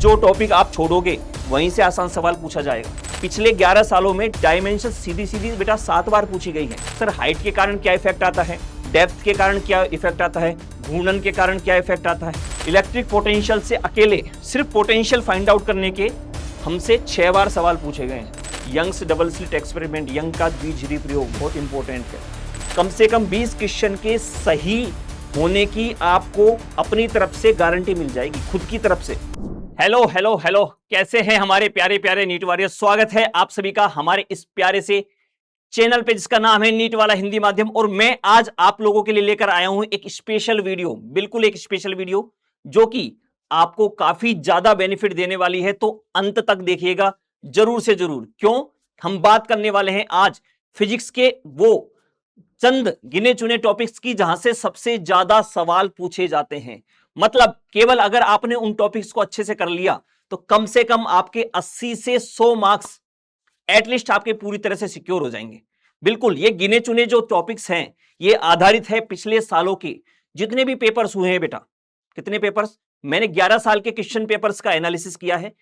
जो टॉपिक आप छोड़ोगे वहीं से आसान सवाल पूछा जाएगा। पिछले 11 सालों में डायमेंशन सीधी सीधी बेटा 7 बार पूछी गई है। सर हाइट के कारण क्या इफेक्ट आता है, डेप्थ के कारण क्या इफेक्ट आता है, घूर्णन के कारण क्या इफेक्ट आता है। इलेक्ट्रिक पोटेंशियल से अकेले सिर्फ पोटेंशियल फाइंड आउट करने के हमसे 6 बार सवाल पूछे गए हैं। Young's double slit experiment, Young का द्विध्रुवीय प्रयोग बहुत इंपॉर्टेंट है। कम से कम 20 क्वेश्चन के सही होने की आपको अपनी तरफ से गारंटी मिल जाएगी, खुद की तरफ से। हेलो हेलो हेलो, कैसे हैं हमारे प्यारे प्यारे नीट वॉरियर्स। स्वागत है आप सभी का हमारे इस प्यारे से चैनल पे जिसका नाम है नीट वाला हिंदी माध्यम। और मैं आज आप लोगों के लिए लेकर आया हूं एक स्पेशल वीडियो, बिल्कुल एक स्पेशल वीडियो जो कि आपको काफी ज्यादा बेनिफिट देने वाली है। तो अंत तक देखिएगा जरूर से जरूर। क्यों? हम बात करने वाले हैं आज फिजिक्स के वो चंद गिने चुने टॉपिक्स की जहां से सबसे ज्यादा सवाल पूछे जाते हैं। मतलब केवल अगर आपने उन टॉपिक्स को अच्छे से कर लिया तो कम से कम आपके 80 से 100 मार्क्स एटलीस्ट आपके पूरी तरह से सिक्योर हो जाएंगे। बिल्कुल, ये गिने चुने जो टॉपिक्स हैं ये आधारित है पिछले सालों के जितने भी पेपर्स हुए हैं। बेटा कितने पेपर्स? मैंने 11 साल के क्वेश्चन पेपर्स का एनालिसिस किया है।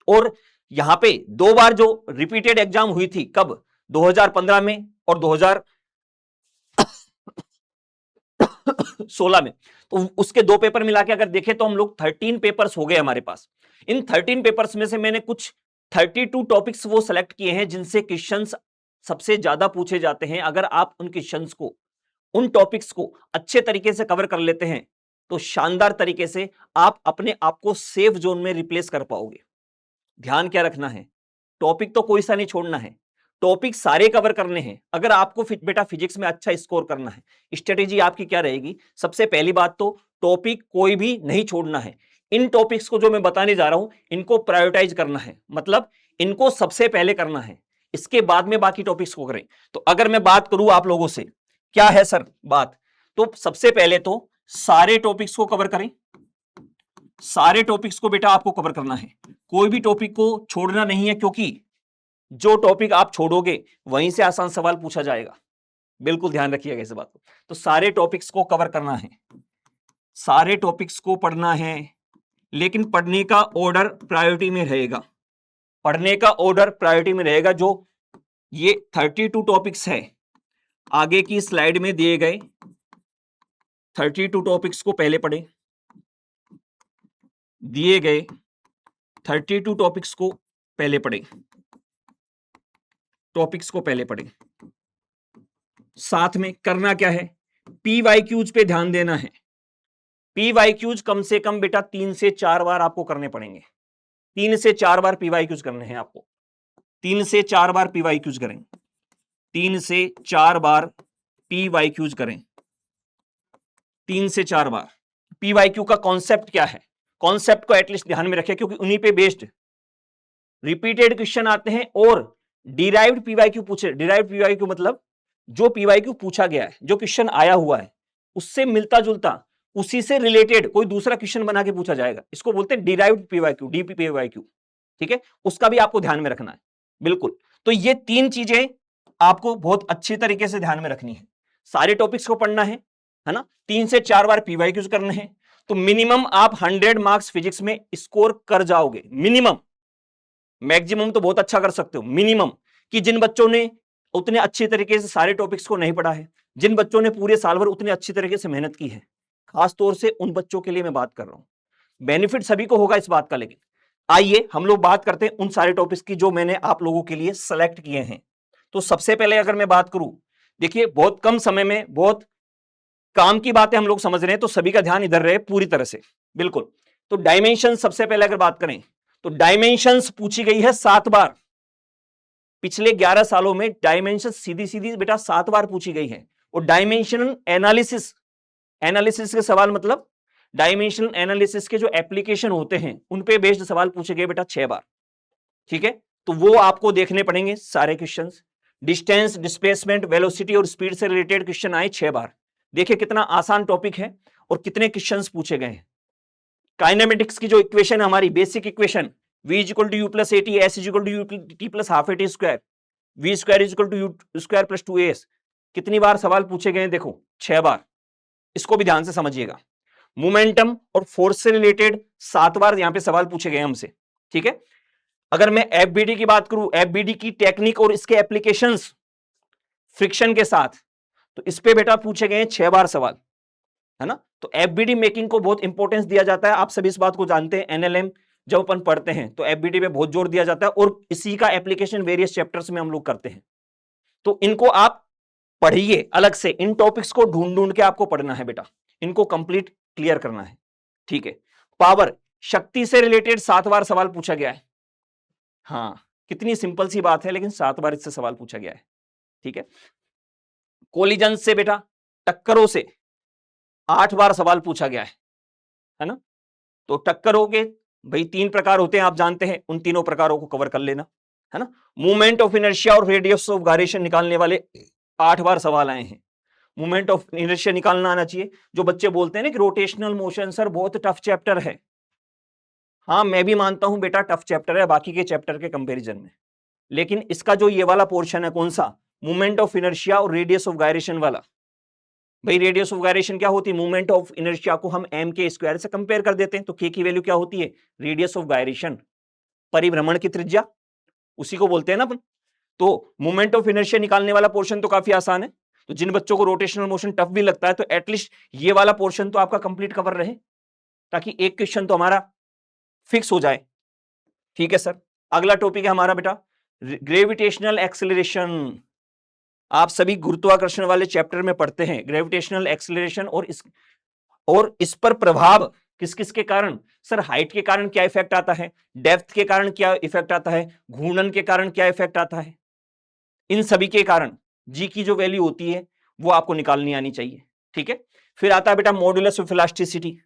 और यहां पे 2 बार जो रिपीटेड एग्जाम हुई थी, कब? 2015 में और 2016 में। तो उसके 2 पेपर मिला के अगर देखें तो हम लोग 13 पेपर्स हो गए हमारे पास। इन 13 पेपर्स में से मैंने कुछ 32 टॉपिक्स वो सेलेक्ट किए हैं जिनसे क्वेश्चंस सबसे ज्यादा पूछे जाते हैं। अगर आप उन क्वेश्चंस को, उन टॉपिक्स को अच्छे तरीके से कवर कर लेते हैं तो शानदार तरीके से आप अपने आप को सेफ जोन में रिप्लेस कर पाओगे। ध्यान क्या रखना है, टॉपिक तो कोई सा नहीं छोड़ना है, टॉपिक सारे कवर करने हैं। अगर आपको बेटा फिजिक्स में अच्छा स्कोर करना है, स्ट्रेटेजी आपकी क्या रहेगी? सबसे पहली बात तो टॉपिक कोई भी नहीं छोड़ना है। इन टॉपिक्स को जो मैं बताने जा रहा हूं इनको प्रायोरिटाइज करना है, मतलब इनको सबसे पहले करना है, इसके बाद में बाकी टॉपिक्स को करें। तो अगर मैं बात करूं आप लोगों से, क्या है सर बात, तो सबसे पहले तो सारे टॉपिक्स को कवर करें। सारे टॉपिक्स को बेटा आपको कवर करना है, कोई भी टॉपिक को छोड़ना नहीं है, क्योंकि जो टॉपिक आप छोड़ोगे वहीं से आसान सवाल पूछा जाएगा। बिल्कुल ध्यान रखिएगा इस बात को। तो सारे टॉपिक्स को कवर करना है, सारे टॉपिक्स को पढ़ना है, लेकिन पढ़ने का ऑर्डर प्रायोरिटी में रहेगा। पढ़ने का ऑर्डर प्रायोरिटी में रहेगा। जो ये 32 टॉपिक्स है आगे की स्लाइड में दिए गए 32 टॉपिक्स को पहले पढ़ें। दिए गए 32 टॉपिक्स को पहले पढ़ें, टॉपिक्स को पहले पढ़ें। साथ में करना क्या है, पीवाईक्यूज पे ध्यान देना है। पीवाईक्यूज कम से कम बेटा 3 से 4 बार आपको करने पड़ेंगे। 3 से 4 बार पीवाईक्यूज करने हैं आपको। 3 से 4 बार पीवाईक्यूज करें। 3 से 4 बार पीवाईक्यूज करें। 3 से 4 बार। पीवाईक्यू का कॉन्सेप्ट क्या है, कॉन्सेप्ट को एटलीस्ट ध्यान में रखें, क्योंकि उन्हीं पे बेस्ड रिपीटेड क्वेश्चन आते हैं और डिराइव्ड पीवाईक्यू पूछे। डिराइव्ड पीवाईक्यू मतलब जो पीवाईक्यू पूछा गया है, जो क्वेश्चन आया हुआ है उससे मिलता जुलता, उसी से रिलेटेड कोई दूसरा क्वेश्चन बना के पूछा जाएगा। इसको बोलते हैं डिराइव्ड पीवाईक्यू, डीपीपीवाईक्यू। ठीक है, उसका भी आपको ध्यान में रखना है। बिल्कुल, तो ये 3 चीजें आपको बहुत अच्छी तरीके से ध्यान में रखनी है। सारे टॉपिक्स को पढ़ना है ना, 3 से 4 बार पीवाईक्यूज करने हैं, तो मिनिमम आप 100 मार्क्स फिजिक्स में स्कोर कर जाओगे। मिनिमम, मैक्सिमम तो बहुत अच्छा कर सकते हो, मिनिमम। कि जिन बच्चों ने उतने अच्छे तरीके से सारे टॉपिक्स को नहीं पढ़ा है, जिन बच्चों ने पूरे साल भर उतने अच्छी तरीके से मेहनत की है, खास तौर से उन बच्चों के लिए मैं बात कर रहा हूं। बेनिफिट सभी को होगा इस बात का, लेकिन आइए हम लोग बात करते हैं उन सारे टॉपिक्स की जो मैंने आप लोगों के लिए सेलेक्ट किए हैं। तो सबसे पहले अगर मैं बात करूं, देखिए बहुत कम समय में बहुत काम की बातें हम लोग समझ रहे हैं, तो सभी का ध्यान इधर रहे पूरी तरह से। बिल्कुल, तो डायमेंशन सबसे पहले अगर बात करें तो डायमेंशंस पूछी गई है 7 बार। पिछले 11 सालों में डायमेंशन सीधी सीधी बेटा 7 बार पूछी गई है। और डायमेंशनल एनालिसिस, एनालिसिस के सवाल मतलब डायमेंशनल एनालिसिस के जो एप्लीकेशन होते हैं उन पे बेस्ड सवाल पूछे गए बेटा 6 बार। ठीक है, तो वो आपको देखने पड़ेंगे सारे क्वेश्चंस। डिस्टेंस, डिस्प्लेसमेंट, वेलोसिटी और स्पीड से रिलेटेड क्वेश्चन आए 6 बार। देखिए कितना आसान टॉपिक है और कितने क्वेश्चंस पूछे गए हैं। काइनेमेटिक्स की जो इक्वेशन है हमारी, basic equation, v equal to u plus a t, s equal to u t plus half a t square, v square equal to u square plus 2as, कितनी बार सवाल पूछे गए हैं? देखो 6 बार। इसको भी ध्यान से समझिएगा। मोमेंटम और फोर्स से रिलेटेड 7 बार यहां पे सवाल पूछे गए हमसे, ठीक है। अगर मैं एफबीडी की बात करूं, एफबीडी की टेक्निक और इसके एप्लीकेशंस फ्रिक्शन के साथ, तो इस पे बेटा पूछे गए 6 बार सवाल, है ना। तो एफबीडी मेकिंग को बहुत इंपॉर्टेंस दिया जाता है, आप सभी इस बात को जानते हैं। एनएलएम जब अपन पढ़ते हैं तो एफबीडी पे बहुत जोर दिया जाता है और इसी का एप्लीकेशन वेरियस चैप्टर्स में हम लोग करते हैं। तो इनको आप पढ़िए अलग से, इन टॉपिक्स को ढूंढ ढूंढ के आपको पढ़ना है बेटा, इनको कंप्लीट क्लियर करना है, ठीक है। पावर, शक्ति से रिलेटेड 7 बार सवाल पूछा गया है। हाँ, कितनी सिंपल सी बात है, लेकिन 7 बार इससे सवाल पूछा गया है, ठीक है। कोलिजन से बेटा, टक्करों से 8 बार सवाल पूछा गया है ना। तो टक्करों के भाई 3 प्रकार होते हैं, आप जानते हैं, उन तीनों प्रकारों को कवर कर लेना, है ना। मूवमेंट ऑफ इनर्शिया और रेडियस ऑफ गायरेशन निकालने वाले 8 बार सवाल आए हैं। मूवमेंट ऑफ इनर्शिया निकालना आना चाहिए। जो बच्चे बोलते हैं ना कि रोटेशनल मोशन सर बहुत टफ चैप्टर है, हाँ मैं भी मानता हूं बेटा टफ चैप्टर है बाकी के चैप्टर के कंपैरिजन में, लेकिन इसका जो ये वाला पोर्शन है, कौन सा, मूवमेंट ऑफ इनर्शिया और रेडियस ऑफ गायरेशन वाला, भाई रेडियस ऑफ गायरेशन क्या होती है, मूवमेंट ऑफ इनर्शिया को हम एम के स्क्वायर से कंपेयर कर देते हैं, तो के की वैल्यू क्या होती है, रेडियस ऑफ गायरेशन, परिभ्रमण की त्रिज्या, उसी को बोलते हैं ना अपन। तो मूवमेंट ऑफ इनर्शिया निकालने वाला पोर्शन तो काफी आसान है। तो जिन बच्चों को रोटेशनल मोशन टफ भी लगता है, तो एटलीस्ट ये वाला पोर्शन तो आपका कंप्लीट कवर रहे, ताकि एक क्वेश्चन तो हमारा फिक्स हो जाए, ठीक है सर। अगला टॉपिक है हमारा बेटा ग्रेविटेशनल एक्सेलरेशन। आप सभी गुरुत्वाकर्षण वाले चैप्टर में पढ़ते हैं ग्रेविटेशनल एक्सेलरेशन, और इस पर प्रभाव किस किस के कारण, सर हाइट के कारण क्या इफेक्ट आता है, डेप्थ के कारण क्या इफेक्ट आता है, घूर्णन के कारण क्या इफेक्ट आता है, इन सभी के कारण जी की जो वैल्यू होती है वो आपको निकालनी आनी चाहिए, ठीक है। फिर आता है बेटा modulus of elasticity,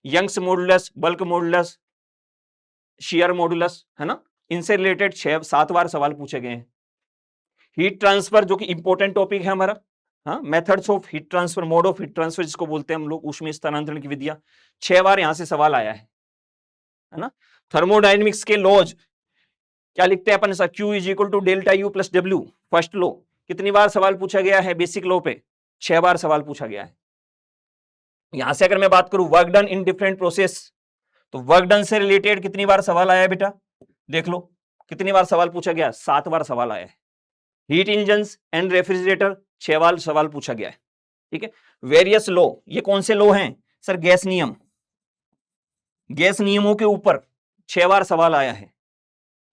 Young's modulus, bulk modulus, shear modulus, है ना। इनसे रिलेटेड 6-7 बार सवाल पूछे गए हैं। हीट ट्रांसफर जो कि इंपॉर्टेंट टॉपिक है हमारा, हाँ, methods of heat transfer, mode of heat transfer जिसको बोलते हैं हम लोग, ऊष्मीय स्थानांतरण की विधियां, 6 बार यहां से सवाल आया है ना। थर्मोडायनेमिक्स के लॉज क्या लिखते हैं अपन, Q is equal to delta U plus W, first law, कितनी बार सवाल पूछा गया है बेसिक लॉ पे, 6 बार सवाल पूछा गया है। यहां से अगर मैं बात करूं work done in different process, तो वर्क डन से रिलेटेड कितनी बार सवाल आया है बेटा, देख लो कितनी बार सवाल पूछा गया, 7 बार सवाल आया है। हीट इंजन एंड रेफ्रिजरेटर 6 बार सवाल पूछा गया है, ठीक है। वेरियस लॉ, ये कौन से लॉ हैं सर, गैस नियम, गैस नियमों के ऊपर 6 बार सवाल आया है।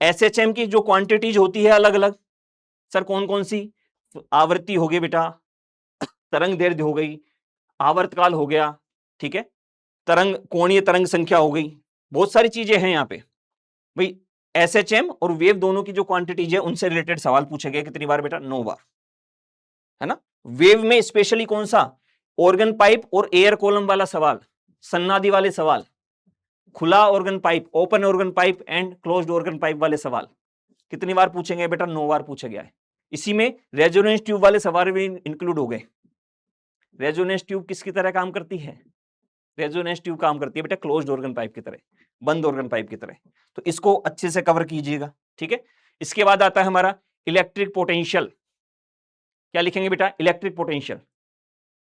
एसएचएम की जो क्वांटिटीज होती है अलग अलग, सर कौन कौन सी, आवृत्ति हो गई बेटा, तरंग दैर्ध्य हो गई, आवर्तकाल हो गया, ठीक है, तरंग, कोणीय तरंग संख्या हो गई, बहुत सारी चीजें हैं यहाँ पे भाई। एसएचएम और वेव दोनों की जो क्वांटिटीज है उनसे रिलेटेड सवाल पूछे गए, कितनी बार बेटा, 9 बार, है ना। वेव में स्पेशली कौन सा, ऑर्गन पाइप और एयर कॉलम वाला सवाल, सन्नादि वाले सवाल, खुला organ pipe, open organ pipe and closed organ pipe वाले सवाल कितनी बार पूछेंगे बेटा, 9 बार पूछा गया है। इसी में रेजोनेंस ट्यूब वाले सवाल भी इंक्लूड हो गए। रेजोनेंस ट्यूब किसकी तरह काम करती है, रेजोनेंस ट्यूब काम करती है बेटा क्लोज्ड ऑर्गन पाइप की तरह, बंद ऑर्गन पाइप की तरह, तो इसको अच्छे से कवर कीजिएगा, ठीक है। इसके बाद आता है हमारा इलेक्ट्रिक पोटेंशियल, क्या लिखेंगे बेटा, इलेक्ट्रिक पोटेंशियल।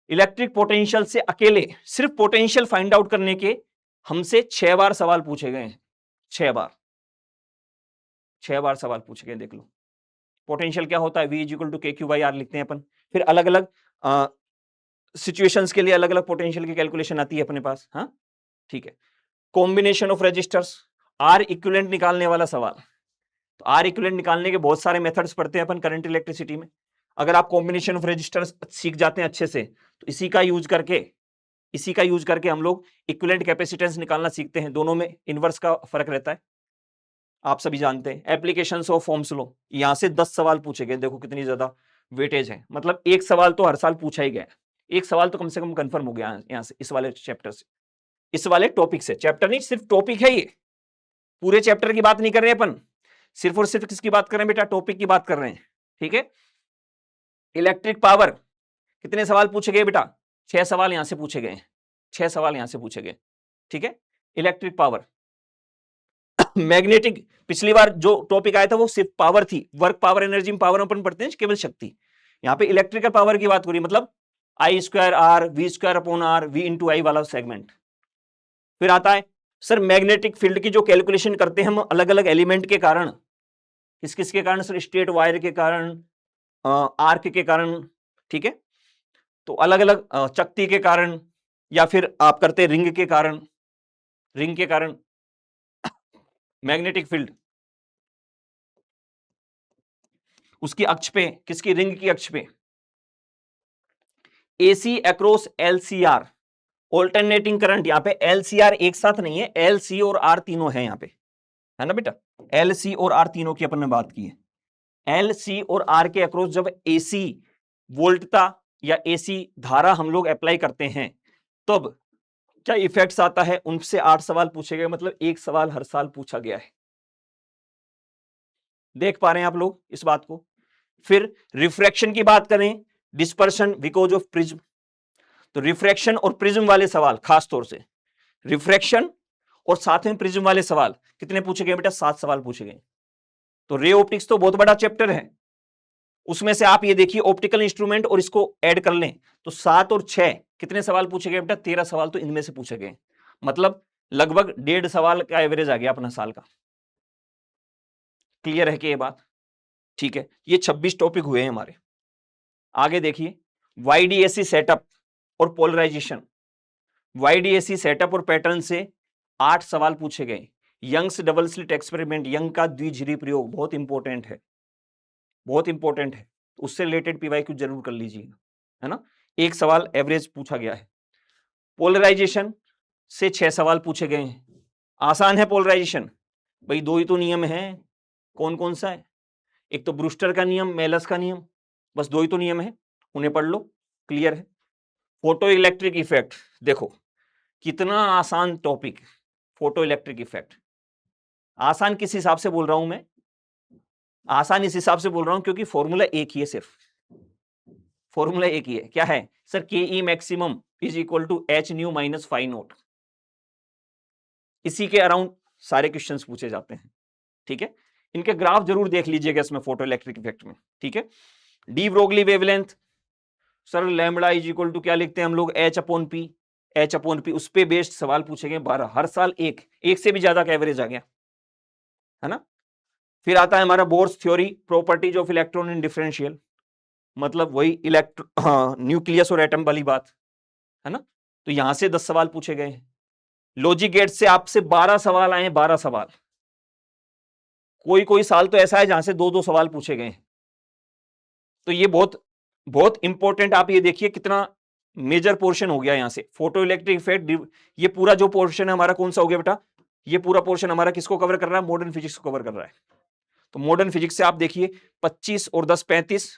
इलेक्ट्रिक पोटेंशियल से अकेले सिर्फ पोटेंशियल फाइंड आउट करने के हमसे 6 बार सवाल पूछे गए हैं, 6 बार सवाल पूछे गए, देख लो। पोटेंशियल क्या होता है, V is equal to KQ/R लिखते हैं अपन। फिर अलग अलग सिचुएशंस के लिए अलग अलग पोटेंशियल की कैलकुलेशन आती है अपने पास, हाँ ठीक है। Combination of resistors, R equivalent निकालने वाला सवाल, तो R इक्विवेलेंट निकालने के बहुत सारे मेथड्स पढ़ते हैं अपन करंट इलेक्ट्रिसिटी में। अगर आप कॉम्बिनेशन ऑफ रेजिस्टर्स सीख जाते हैं अच्छे से, तो इसी का यूज करके हम लोग इक्विवेलेंट कैपेसिटेंस निकालना सीखते हैं। दोनों में इनवर्स का फर्क रहता है, आप सभी जानते हैं। एप्लीकेशंस ऑफ ओम्स लॉ, यहां से 10 सवाल पूछे गए, देखो कितनी ज्यादा वेटेज है, मतलब एक सवाल तो हर साल पूछा ही गया, एक सवाल तो कम से कम कंफर्म हो गया यहां से, इस वाले चैप्टर से, इस वाले टॉपिक से। चैप्टर नहीं, सिर्फ टॉपिक है ये, पूरे चैप्टर की बात नहीं कर रहे अपन, सिर्फ और सिर्फ किसकी बात कर रहे हैं बेटा, टॉपिक की बात कर रहे हैं, ठीक है। इलेक्ट्रिक पावर, कितने सवाल पूछे गए बेटा, 6 सवाल यहां से पूछे गए, 6 सवाल यहां से पूछे गए, ठीक है। इलेक्ट्रिक पावर, मैग्नेटिक, पिछली बार जो टॉपिक आया था वो सिर्फ पावर थी, वर्क पावर, एनर्जी में पावर अपन पढ़ते हैं केवल शक्ति। यहाँ पे इलेक्ट्रिकल पावर की बात हो रही, मतलब I² R V² upon R V into I वाला सेगमेंट, फिर आता है सर मैग्नेटिक फील्ड की जो कैलकुलेशन करते हैं हम अलग अलग एलिमेंट के कारण, किस किस के कारण सर, स्ट्रेट वायर के कारण, आर्क के कारण, ठीक है, तो अलग अलग चकती के कारण, या फिर आप करते रिंग के कारण, रिंग के कारण मैग्नेटिक फील्ड उसकी अक्ष पे, किसकी, रिंग की अक्ष पे, AC across LCR, alternating current, यहां पे एलसीआर एक साथ नहीं है, एलसी और आर तीनों है यहां पे, है ना बेटा, एलसी और आर तीनों की अपन ने बात की है। एलसी और आर के अक्रॉस जब एसी वोल्टता या एसी धारा हम लोग अप्लाई करते हैं तब क्या इफेक्ट्स आता है, उनसे 8 सवाल पूछे गए, मतलब एक सवाल हर साल पूछा गया है। देख पा रहे हैं आप लोग इस बात को। फिर रिफ्रैक्शन की बात करें, डिस्पर्शन बिकॉज ऑफ प्रिज्म, तो रिफ्रैक्शन और प्रिज्म वाले सवाल, खास तौर से रिफ्रैक्शन और साथ में प्रिज्म वाले सवाल कितने पूछे गए बेटा, 7 सवाल पूछे गए। तो रे ऑप्टिक्स तो बहुत बड़ा चैप्टर है, उसमें से आप ये देखिए ऑप्टिकल इंस्ट्रूमेंट और इसको ऐड कर लें तो 7 और 6 कितने सवाल पूछे गए बेटा, 13 सवाल तो इनमें से पूछे गए, मतलब लगभग 1.5 सवाल का एवरेज आ गया अपना साल का। क्लियर है कि ये बात, ठीक है। ये 26 टॉपिक हुए हैं हमारे। आगे देखिए वाईडीएसी सेटअप और पोलराइजेशन, वाईडीएसी सेटअप और पैटर्न से 8 सवाल पूछे गए। Young's double slit experiment, Young का द्विझिरी प्रयोग बहुत इंपॉर्टेंट है, बहुत इंपॉर्टेंट है, उससे रिलेटेड पीवाईक्यू जरूर कर लीजिए, है ना, एक सवाल एवरेज पूछा गया है। पोलराइजेशन से 6 सवाल पूछे गए हैं, आसान है पोलराइजेशन, भाई 2 ही तो नियम है, कौन कौन सा है, एक तो ब्रूस्टर का नियम, मेलस का नियम, बस 2 ही तो नियम है, उन्हें पढ़ लो, क्लियर है। फोटो इलेक्ट्रिक इफेक्ट, देखो कितना आसान टॉपिक, फोटो इलेक्ट्रिक इफेक्ट। आसान किस हिसाब से बोल रहा हूं मैं, आसान इस हिसाब से बोल रहा हूं क्योंकि फॉर्मूला एक ही है, सिर्फ फॉर्मूला एक ही है, क्या है sir, K E maximum is equal to H nu minus phi naught, इसी के अराउंड सारे क्वेश्चंस पूछे जाते हैं, ठीक है। इनके ग्राफ जरूर देख लीजिएगा इसमें फोटो इलेक्ट्रिक इफेक्ट में, ठीक है। De Broglie wavelength, sir lambda is equal to क्या लिखते हैं हम लोग, h upon p, h upon p, उस पे बेस्ड सवाल पूछे गए 12, हर साल एक से भी ज्यादा का एवरेज आ गया, है ना। फिर आता है हमारा bourse theory, properties of electron in differential, मतलब वही इलेक्ट्रो न्यूक्लियस और एटम वाली बात, है ना, तो यहां से 10 सवाल पूछे गए। लॉजिक गेट से आपसे 12 सवाल आए, 12 सवाल, कोई कोई साल तो ऐसा है जहां से 2-2 सवाल पूछे गए। तो ये बहुत बहुत इंपॉर्टेंट, आप ये देखिए कितना मेजर पोर्शन हो गया यहां से, फोटो इलेक्ट्रिक इफेक्ट। ये पूरा जो पोर्शन है हमारा कौन सा हो गया बेटा, ये पूरा पोर्शन हमारा किसको कवर कर रहा है, मॉडर्न फिजिक्स को कवर कर रहा है। तो मॉडर्न फिजिक्स से आप देखिए 25 और 10 35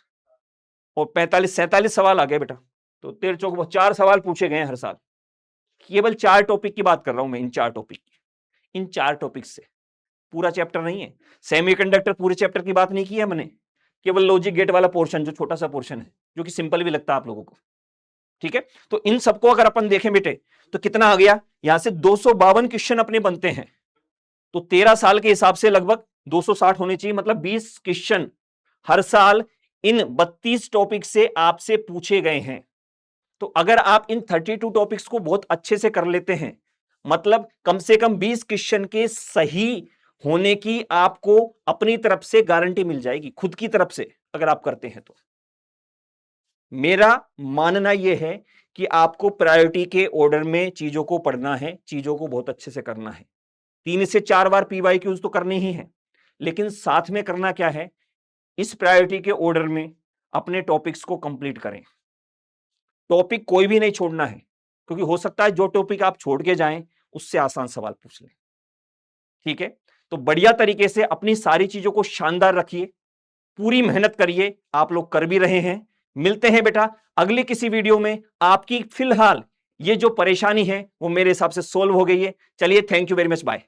और 45 47 सवाल आ गए बेटा, तो 13 चौक 4 सवाल पूछे गए हर साल। केवल 4 टॉपिक की बात कर रहा हूं मैं, इन 4 टॉपिक, इन 4 टॉपिक से, पूरा चैप्टर नहीं है। सेमीकंडक्टर पूरे चैप्टर की बात नहीं की है मैंने, केवल लॉजिक गेट वाला पोर्शन जो छोटा सा पोर्शन है, जो कि सिंपल भी लगता है आप लोगों को, ठीक है। तो इन सबको अगर अपन देखें बेटे तो कितना आ गया, यहां से 252 क्वेश्चन अपने बनते हैं, तो 13 साल के हिसाब से लगभग 260 होने चाहिए, मतलब 20 क्वेश्चन हर साल इन 32 टॉपिक से आपसे पूछे गए हैं। तो अगर आप इन 32 टॉपिक्स को बहुत अच्छे से कर लेते हैं, मतलब कम से कम 20 क्वेश्चन के सही होने की आपको अपनी तरफ से गारंटी मिल जाएगी, खुद की तरफ से अगर आप करते हैं तो। मेरा मानना यह है कि आपको प्रायोरिटी के ऑर्डर में चीजों को पढ़ना है, चीजों को बहुत अच्छे से करना है। 3 से 4 बार पीवाईक्यूज तो करने ही है, लेकिन साथ में करना क्या है, इस प्रायोरिटी के ऑर्डर में अपने टॉपिक्स को कंप्लीट करें। टॉपिक कोई भी नहीं छोड़ना है, क्योंकि हो सकता है जो टॉपिक आप छोड़ के जाएं उससे आसान सवाल पूछ लें, ठीक है। तो बढ़िया तरीके से अपनी सारी चीजों को शानदार रखिए, पूरी मेहनत करिए, आप लोग कर भी रहे हैं। मिलते हैं बेटा अगले किसी वीडियो में। आपकी फिलहाल ये जो परेशानी है वो मेरे हिसाब से सोल्व हो गई है। चलिए, thank you very much, bye.